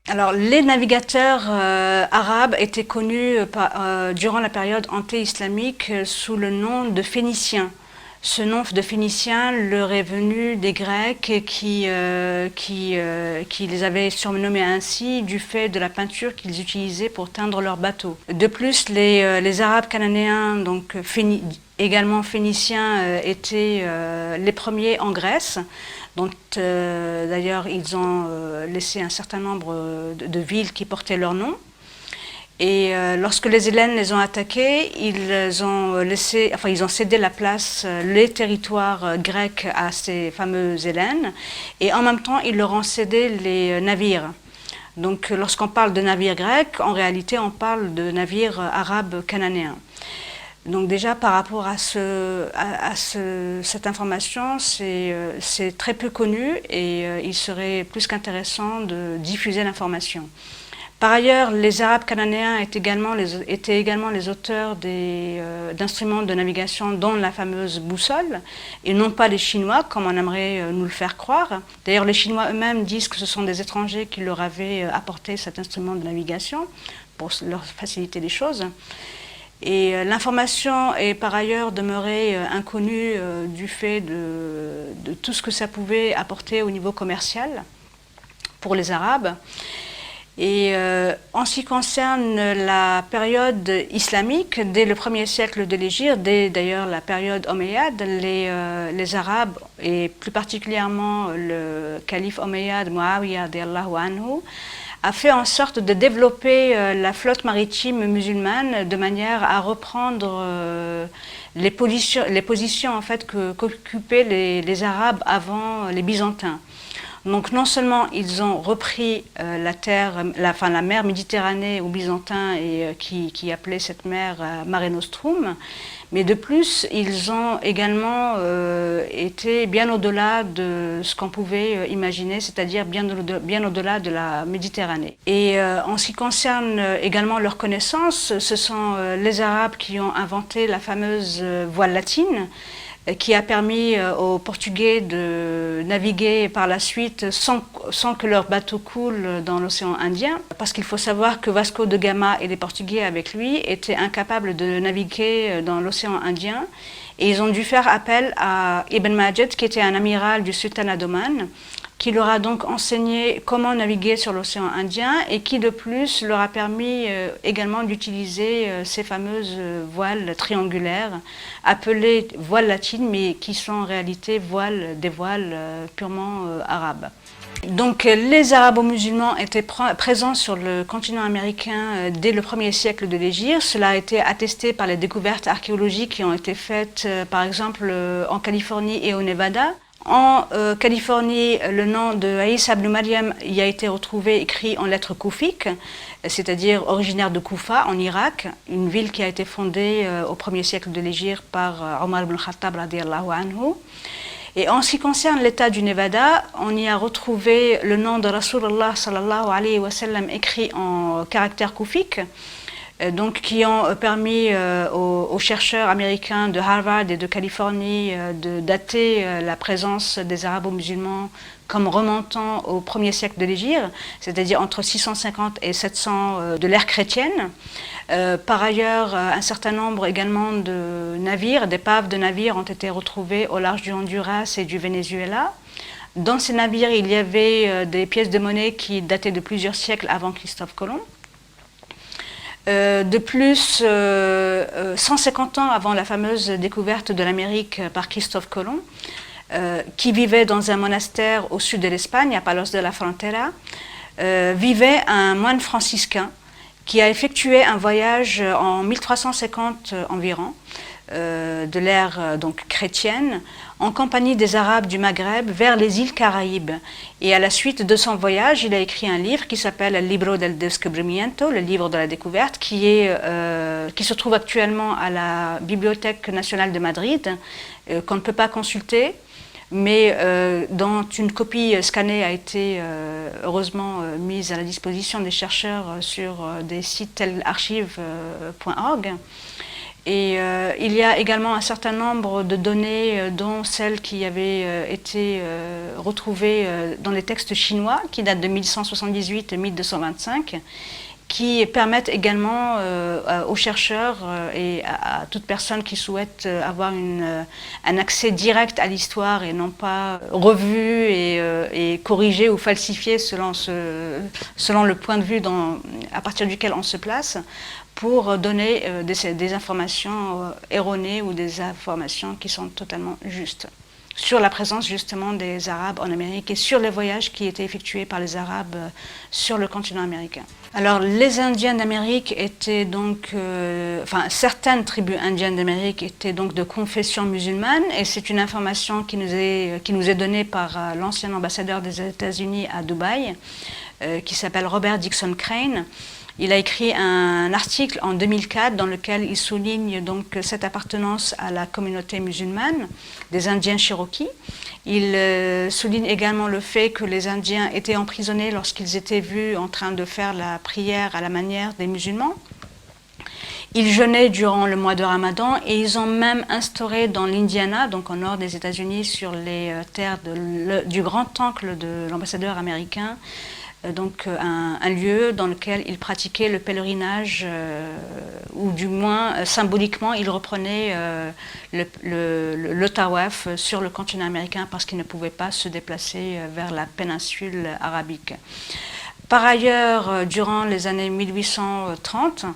Alors, les navigateurs arabes étaient connus durant la période anté-islamique sous le nom de Phéniciens. Ce nom de Phéniciens leur est venu des Grecs qui les avaient surnommés ainsi du fait de la peinture qu'ils utilisaient pour teindre leurs bateaux. De plus, les Arabes cananéens, donc également phéniciens, étaient les premiers en Grèce, dont d'ailleurs ils ont laissé un certain nombre de villes qui portaient leur nom. Et lorsque les Hellènes les ont attaqués, ils ont cédé la place, les territoires grecs à ces fameux Hellènes, et en même temps ils leur ont cédé les navires. Donc lorsqu'on parle de navires grecs, en réalité on parle de navires arabes cananéens. Donc déjà par rapport à cette information, c'est très peu connu et il serait plus qu'intéressant de diffuser l'information. Par ailleurs, les Arabes cananéens étaient également les auteurs d'instruments de navigation, dont la fameuse boussole, et non pas les Chinois, comme on aimerait nous le faire croire. D'ailleurs, les Chinois eux-mêmes disent que ce sont des étrangers qui leur avaient apporté cet instrument de navigation pour leur faciliter les choses. Et l'information est par ailleurs demeurée inconnue du fait de tout ce que ça pouvait apporter au niveau commercial pour les Arabes. Et en ce qui concerne la période islamique, dès le 1er siècle de l'Hégire, dès d'ailleurs la période omeyyade, les Arabes, et plus particulièrement le calife omeyyade Muawiyah radiyallahu anhu, a fait en sorte de développer la flotte maritime musulmane de manière à reprendre les positions en fait, qu'occupaient les Arabes avant les Byzantins. Donc non seulement ils ont repris la mer Méditerranée aux Byzantins et qui appelait cette mer Mare Nostrum, mais de plus ils ont également été bien au-delà de ce qu'on pouvait imaginer, c'est-à-dire bien au-delà de la Méditerranée. Et en ce qui concerne également leur connaissance, ce sont les Arabes qui ont inventé la fameuse voile latine, qui a permis aux Portugais de naviguer par la suite sans que leur bateau coule dans l'océan Indien. Parce qu'il faut savoir que Vasco de Gama et les Portugais avec lui étaient incapables de naviguer dans l'océan Indien. Et ils ont dû faire appel à Ibn Majid, qui était un amiral du sultanat d'Oman, qui leur a donc enseigné comment naviguer sur l'océan Indien et qui de plus leur a permis également d'utiliser ces fameuses voiles triangulaires appelées voiles latines, mais qui sont en réalité des voiles purement arabes. Donc les arabo-musulmans étaient présents sur le continent américain dès le 1er siècle de l'Hégire. Cela a été attesté par les découvertes archéologiques qui ont été faites par exemple en Californie et au Nevada. En Californie, le nom de Isa ibn Maryam y a été retrouvé écrit en lettres koufiques, c'est-à-dire originaire de Koufa en Irak, une ville qui a été fondée au 1er siècle de l'Hégire par Omar ibn Khattab radiyallahu anhu. Et en ce qui concerne l'état du Nevada, on y a retrouvé le nom de Rasulullah sallallahu alayhi wa sallam écrit en caractères koufiques, donc qui ont permis aux chercheurs américains de Harvard et de Californie de dater la présence des arabo-musulmans comme remontant au 1er siècle de l'Hégire, c'est-à-dire entre 650 et 700 de l'ère chrétienne. Par ailleurs, un certain nombre également de navires, d'épaves de navires ont été retrouvés au large du Honduras et du Venezuela. Dans ces navires, il y avait des pièces de monnaie qui dataient de plusieurs siècles avant Christophe Colomb. De plus, 150 ans avant la fameuse découverte de l'Amérique par Christophe Colomb, qui vivait dans un monastère au sud de l'Espagne, à Palos de la Frontera, vivait un moine franciscain qui a effectué un voyage en 1350 environ, de l'ère donc chrétienne, en compagnie des Arabes du Maghreb vers les îles Caraïbes. Et à la suite de son voyage, il a écrit un livre qui s'appelle El Libro del Descubrimiento, le livre de la découverte, qui se trouve actuellement à la Bibliothèque nationale de Madrid, qu'on ne peut pas consulter, mais dont une copie scannée a été heureusement mise à la disposition des chercheurs sur des sites tels archives.org. Et il y a également un certain nombre de données, dont celles qui avaient été retrouvées dans les textes chinois, qui datent de 1178 et 1225, qui permettent également aux chercheurs et à toute personne qui souhaite avoir un accès direct à l'histoire et non pas revu et corrigé ou falsifié selon le point de vue à partir duquel on se place, pour donner des informations erronées ou des informations qui sont totalement justes sur la présence justement des Arabes en Amérique et sur les voyages qui étaient effectués par les Arabes sur le continent américain. Alors les Indiens d'Amérique étaient donc, certaines tribus indiennes d'Amérique étaient donc de confession musulmane, et c'est une information qui nous est donnée par l'ancien ambassadeur des États-Unis à Dubaï, qui s'appelle Robert Dixon Crane. Il a écrit un article en 2004 dans lequel il souligne donc cette appartenance à la communauté musulmane des Indiens Cherokees. Il souligne également le fait que les Indiens étaient emprisonnés lorsqu'ils étaient vus en train de faire la prière à la manière des musulmans. Ils jeûnaient durant le mois de Ramadan, et ils ont même instauré dans l'Indiana, donc au nord des États-Unis, sur les terres du grand oncle de l'ambassadeur américain, donc un lieu dans lequel ils pratiquaient le pèlerinage, ou du moins symboliquement ils reprenaient le tawaf sur le continent américain, parce qu'ils ne pouvaient pas se déplacer vers la péninsule arabique. Par ailleurs, durant les années 1830,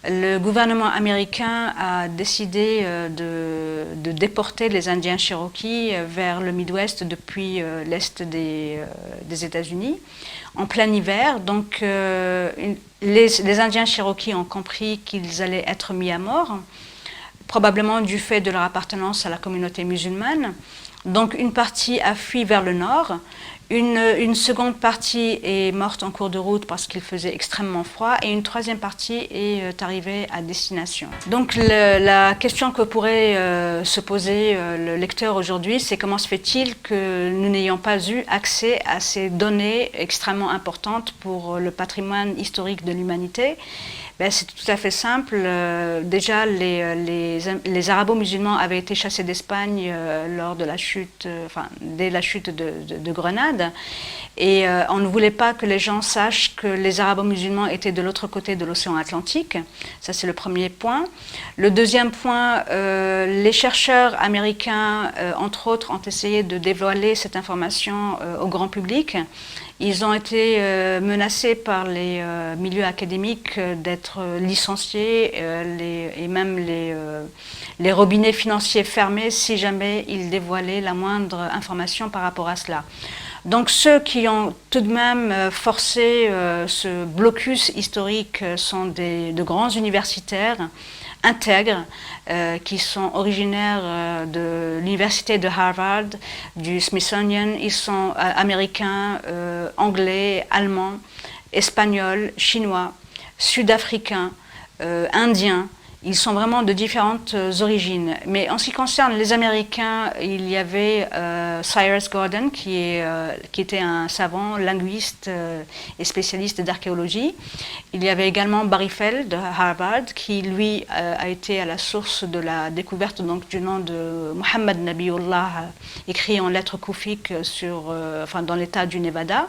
le gouvernement américain a décidé de déporter les Indiens Cherokees vers le Midwest depuis l'est des États-Unis en plein hiver. Donc les Indiens Cherokees ont compris qu'ils allaient être mis à mort, probablement du fait de leur appartenance à la communauté musulmane. Donc une partie a fui vers le nord. Une seconde partie est morte en cours de route parce qu'il faisait extrêmement froid, et une troisième partie est arrivée à destination. Donc la question que pourrait se poser le lecteur aujourd'hui, c'est comment se fait-il que nous n'ayons pas eu accès à ces données extrêmement importantes pour le patrimoine historique de l'humanité? C'est tout à fait simple. Déjà, les arabo-musulmans avaient été chassés d'Espagne lors de la chute, dès la chute de Grenade. Et on ne voulait pas que les gens sachent que les arabo-musulmans étaient de l'autre côté de l'océan Atlantique. Ça, c'est le premier point. Le deuxième point, les chercheurs américains, entre autres, ont essayé de dévoiler cette information au grand public. Ils ont été menacés par les milieux académiques d'être licenciés, et même les robinets financiers fermés si jamais ils dévoilaient la moindre information par rapport à cela. Donc ceux qui ont tout de même forcé ce blocus historique sont de grands universitaires intègres, qui sont originaires de l'université de Harvard, du Smithsonian. Ils sont américains, anglais, allemands, espagnols, chinois, sud-africains, indiens. Ils sont vraiment de différentes origines. Mais en ce qui concerne les Américains, il y avait Cyrus Gordon, qui était un savant, linguiste et spécialiste d'archéologie. Il y avait également Barry Feld de Harvard, qui lui a été à la source de la découverte donc, du nom de Muhammad Nabiullah, écrit en lettres koufiques dans l'état du Nevada.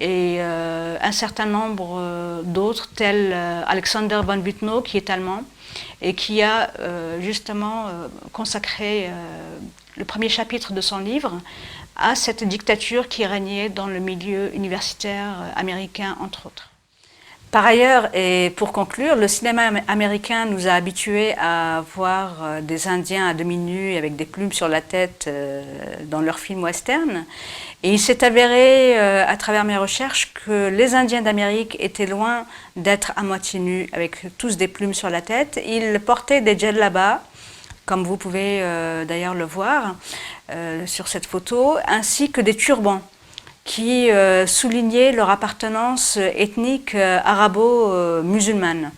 Et un certain nombre d'autres, tels Alexander von Bütow, qui est allemand, et qui a justement consacré le premier chapitre de son livre à cette dictature qui régnait dans le milieu universitaire américain, entre autres. Par ailleurs, et pour conclure, le cinéma américain nous a habitués à voir des Indiens à demi nus avec des plumes sur la tête dans leurs films western. Et il s'est avéré, à travers mes recherches, que les Indiens d'Amérique étaient loin d'être à moitié nus, avec tous des plumes sur la tête. Ils portaient des djellabas, comme vous pouvez d'ailleurs le voir sur cette photo, ainsi que des turbans, qui soulignaient leur appartenance ethnique arabo-musulmane.